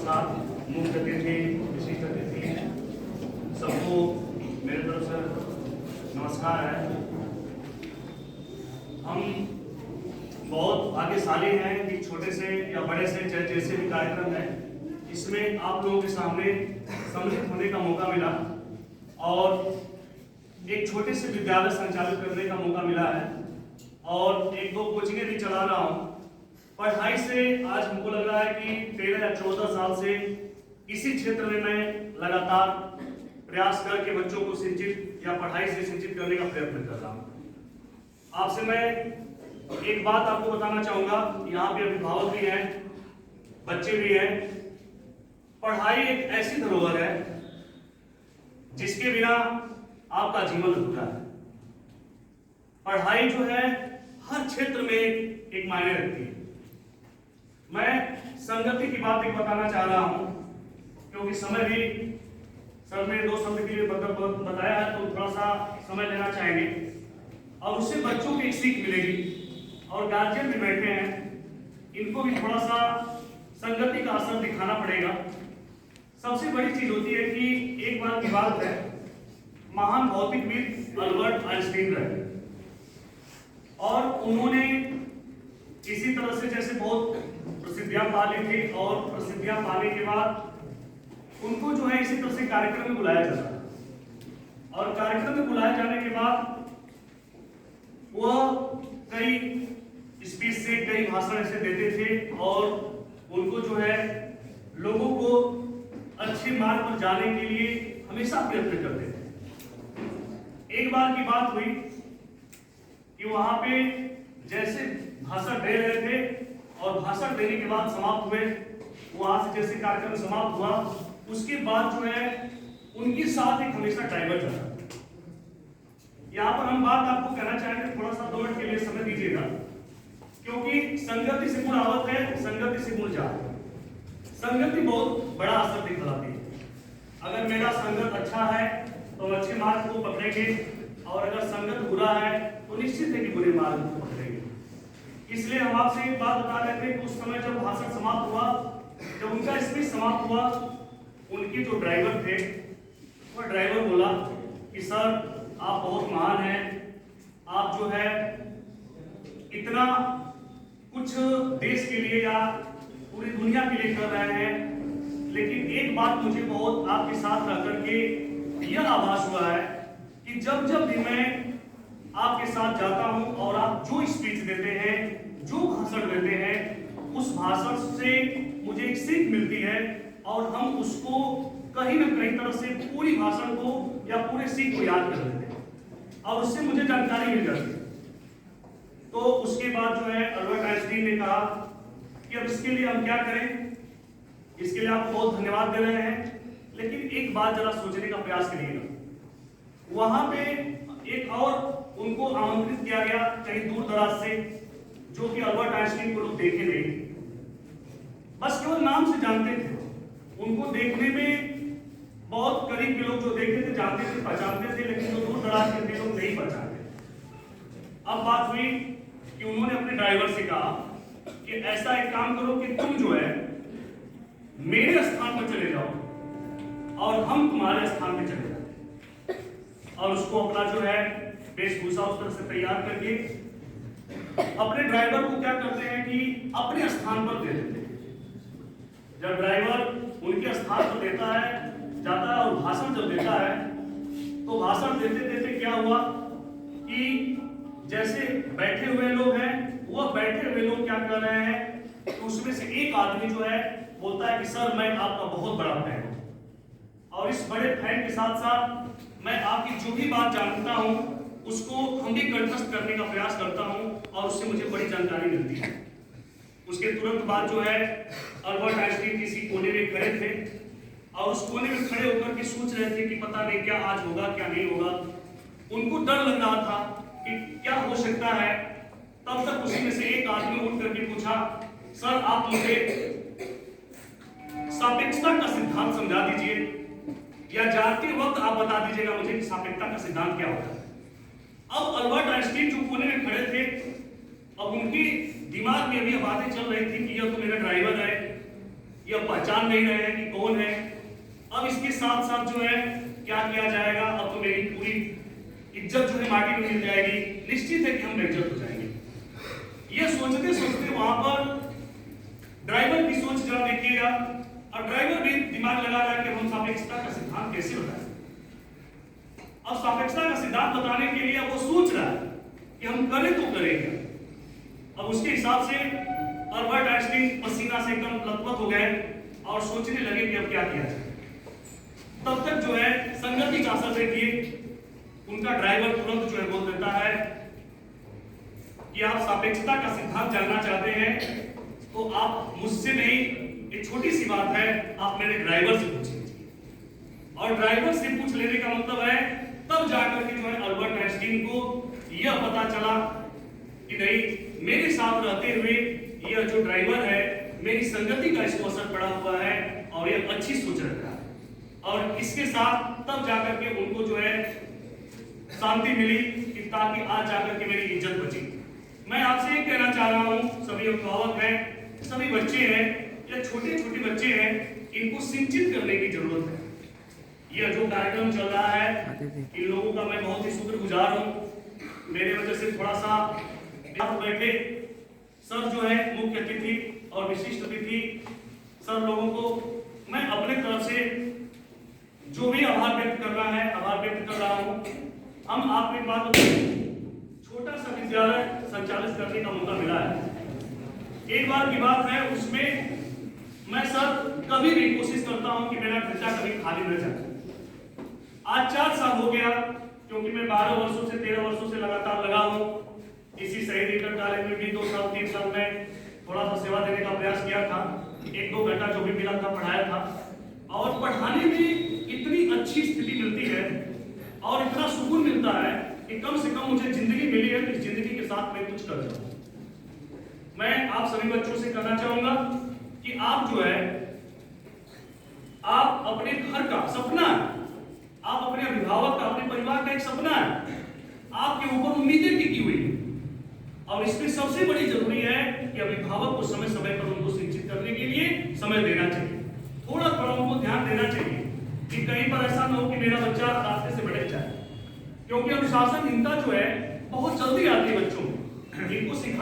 नमस्कार। मुख्य अतिथि, विशिष्ट अतिथि, सबको मेरे तरफ से नमस्कार है। हम बहुत भाग्यशाली हैं कि छोटे से या बड़े से चाहे जैसे भी कार्यक्रम है, इसमें आप लोगों के सामने सम्मिलित होने का मौका मिला और एक छोटे से विद्यालय संचालित करने का मौका मिला है और एक दो कोचिंगें भी चला रहा हूँ। पढ़ाई से आज हमको लग रहा है कि 13 या 14 साल से इसी क्षेत्र में मैं लगातार प्रयास करके बच्चों को सिंचित या पढ़ाई से सिंचित करने का प्रयत्न कर रहा हूँ। आपसे मैं एक बात आपको बताना चाहूँगा, यहाँ पे अभिभावक भी हैं, बच्चे भी हैं। पढ़ाई एक ऐसी धरोहर है जिसके बिना आपका जीवन अधूरा है। पढ़ाई जो है हर क्षेत्र में एक मायने रखती है। मैं संगति की बात एक बताना चाह रहा हूं क्योंकि समय भी सर ने 2 शब्द के लिए बताया है, तो थोड़ा सा समय लेना चाहेंगे और उससे बच्चों की एक सीख मिलेगी और गार्जियन भी बैठे हैं, इनको भी थोड़ा सा संगति का असर दिखाना पड़ेगा। सबसे बड़ी चीज होती है कि एक बार की बात है, महान भौतिकविद अल्बर्ट आइंस्टीन रहे और उन्होंने इसी तरह से जैसे बहुत प्रसिद्धियां पा ली थी और प्रसिद्धियां पाने के बाद उनको जो है इसी तरह से कार्यक्रम में बुलाया जाता और कार्यक्रम में बुलाए जाने के बाद वह कई स्पीच से कई भाषण ऐसे देते थे और उनको जो है लोगों को अच्छे मार्ग पर जाने के लिए हमेशा प्रयत्न करते थे। एक बार की बात हुई कि वहां पे जैसे भाषण दे रहे थे और भाषण देने के बाद समाप्त हुए, वहां से जैसे कार्यक्रम समाप्त हुआ उसके बाद जो है उनके साथ एक हमेशा ड्राइवर चला। यहाँ पर हम बात आपको कहना चाहेंगे, थोड़ा सा 2 मिनट के लिए समय दीजिएगा क्योंकि संगति से गुण आवत है, संगति से गुण जात। संगति बहुत बड़ा असर दिखलाती है। अगर मेरा संगत अच्छा है तो अच्छे मार्ग को पकड़ेंगे और अगर संगत बुरा है तो निश्चित है कि बुरे मार्ग को पकड़ेंगे। इसलिए हम आपसे एक बात बता रहे थे कि उस समय जब भाषण समाप्त हुआ, जब उनका स्पीच समाप्त हुआ, उनके जो ड्राइवर थे वो ड्राइवर बोला कि सर आप बहुत महान हैं, आप जो है इतना कुछ देश के लिए या पूरी दुनिया के लिए कर रहे हैं, लेकिन एक बात मुझे बहुत आपके साथ रह करके यह आभास हुआ है कि जब जब भी मैं आपके साथ जाता हूं और आप जो स्पीच देते हैं, जो भाषण देते हैं, उस भाषण से मुझे एक सीख मिलती है और हम उसको कहीं ना कहीं तरह से पूरी भाषण को या पूरे सीख को याद कर लेते हैं और उससे मुझे जानकारी मिल जाती है। तो उसके बाद जो है अल्बर्ट आइंस्टीन ने कहा कि अब इसके लिए हम क्या करें, इसके लिए आपको बहुत धन्यवाद दे रहे हैं, लेकिन एक बात जरा सोचने का प्रयास करिएगा। वहां पे एक और उनको आमंत्रित किया गया कहीं दूर दराज से, जो कि अल्बर्ट आइंस्टीन को लोग देखे नहीं, बस केवल नाम से जानते थे। उनको देखने में बहुत करीब के लोग जो देखते थे, जानते थे, पहचानते थे, लेकिन जो दूर दराज के थे लोग नहीं पहचानते। अब बात हुई कि उन्होंने अपने ड्राइवर से कहा कि ऐसा एक काम करो कि तुम जो है मेरे स्थान पर चले जाओ और हम तुम्हारे स्थान पर चले जाओ। और उसको अपना जो है वेशभूषा उस तरह से तैयार करके अपने ड्राइवर को क्या करते हैं कि अपने स्थान पर दे देते हैं। जब ड्राइवर उनके स्थान पर देता है, जाता है और भाषण जब देता है, तो भाषण देते देते क्या हुआ कि जैसे बैठे हुए लोग हैं, वह बैठे हुए लोग क्या कर रहे हैं, तो उसमें से एक आदमी जो है बोलता है कि सर मैं आपका बहुत बड़ा फैन हूं और इस बड़े फैन के साथ साथ मैं आपकी जो भी बात जानता हूं उसको हम भी कंठस्थ करने का प्रयास करता हूं और उससे मुझे बड़ी जानकारी मिलती है। उसके तुरंत बाद जो है अल्बर्ट आइंस्टीन किसी कोने में खड़े थे और उस कोने में खड़े होकर के सोच रहे थे कि पता नहीं क्या आज होगा क्या नहीं होगा। उनको डर लग रहा था कि क्या हो सकता है। तब तक उसी में से एक आदमी उठ करके पूछा, सर आप मुझे सापेक्षता का सिद्धांत समझा दीजिए या जानते वक्त आप बता दीजिएगा मुझे कि सापेक्षता का सिद्धांत क्या होता है। अब अल्बर्ट आइंस्टीन जो कोने में खड़े थे, अब उनकी दिमाग में अभी बातें चल रही थी कि यह तो मेरा ड्राइवर है, कि अब पहचान नहीं रहे हैं कि कौन है। अब इसके साथ साथ जो है क्या किया जाएगा, अब तो मेरी पूरी इज्जत जो है माटी में मिल जाएगी, निश्चित है कि हम बेइज्जत हो जाएंगे। ये सोचते सोचते वहां पर ड्राइवर की सोच जरा देखिएगा, और ड्राइवर भी दिमाग लगा रहा है कि हम सापेक्षता का सिद्धांत कैसे बताएं। अब सापेक्षता का सिद्धांत बताने के लिए वो सोच रहा है कि हम करें तो करेंगे। अब उसके हिसाब से अल्बर्ट आइंस्टीन पसीना से एकदम लथपथ हो गए और सोचने लगे कि अब क्या किया जाए। तब तक जो है संगति का असर देखिए, उनका ड्राइवर तुरंत जो है बोल देता है कि आप सापेक्षता का सिद्धांत जानना चाहते हैं तो आप मुझसे नहीं, एक छोटी सी बात है, आप मेरे ड्राइवर से पूछिए। और ड्राइवर से पूछ लेने का मतलब है तब जाकर के जो है अल्बर्ट आइंस्टीन को यह पता चला कि नहीं, मेरे साथ रहते हुए यह जो ड्राइवर है मेरी संगति का इसको असर पड़ा हुआ है और यह अच्छी सोच रखता है। और इसके साथ तब जाकर के उनको जो है शांति मिली कि ताकि आज जाकर के मेरी इज्जत बची। मैं आपसे ये कहना चाह रहा हूँ, सभी अभिभावक हैं, सभी बच्चे हैं या छोटे छोटे बच्चे हैं, इनको सिंचित करने की जरूरत है। यह जो कार्यक्रम चल रहा है इन लोगों का मैं बहुत ही शुक्रगुजार हूँ। मेरे वजह से थोड़ा सा बैठे सर जो है मुख्य अतिथि और विशिष्ट अतिथि सर लोगों को मैं अपने तरफ से जो भी आभार व्यक्त करना है आभार व्यक्त कर रहा हूँ। हम आपको एक बात बताएं, छोटा सा विद्यालय संचालित करने का मौका मिला है। एक बार की बात है, उसमें मैं सर कभी भी कोशिश करता हूं कि मेरा खर्चा कभी खाली न जाए। आज 4 साल हो गया, क्योंकि मैं 12 वर्षों से 13 वर्षों से लगातार लगा हूं। इसी शहीद इंटर कॉलेज में भी 2 साल 3 साल में थोड़ा सा सेवा देने का प्रयास किया था। 1-2 घंटा जो भी मिला था पढ़ाया था, और पढ़ाने में इतनी अच्छी स्थिति मिलती है और इतना सुकून मिलता है कि कम से कम मुझे जिंदगी मिली है, इस जिंदगी के साथ मैं कुछ कर जाऊं। मैं आप सभी बच्चों से कहना चाहूंगा कि आप जो है आप अपने घर का सपना, आप अपने अभिभावक का, अपने परिवार का एक सपना है, आपके ऊपर उम्मीदें टिकी हुई है। और इसमें सबसे बड़ी जरूरी है कि अभिभावक को समय समय पर उनको शिक्षित करने के लिए समय देना चाहिए, थोड़ा थोड़ा उनको ध्यान देना चाहिए कि कहीं पर ऐसा न हो कि मेरा बच्चा रास्ते से भटक जाए। क्योंकि अनुशासनहीनता जो है बहुत जल्दी आती है बच्चों में, इनको सिखाना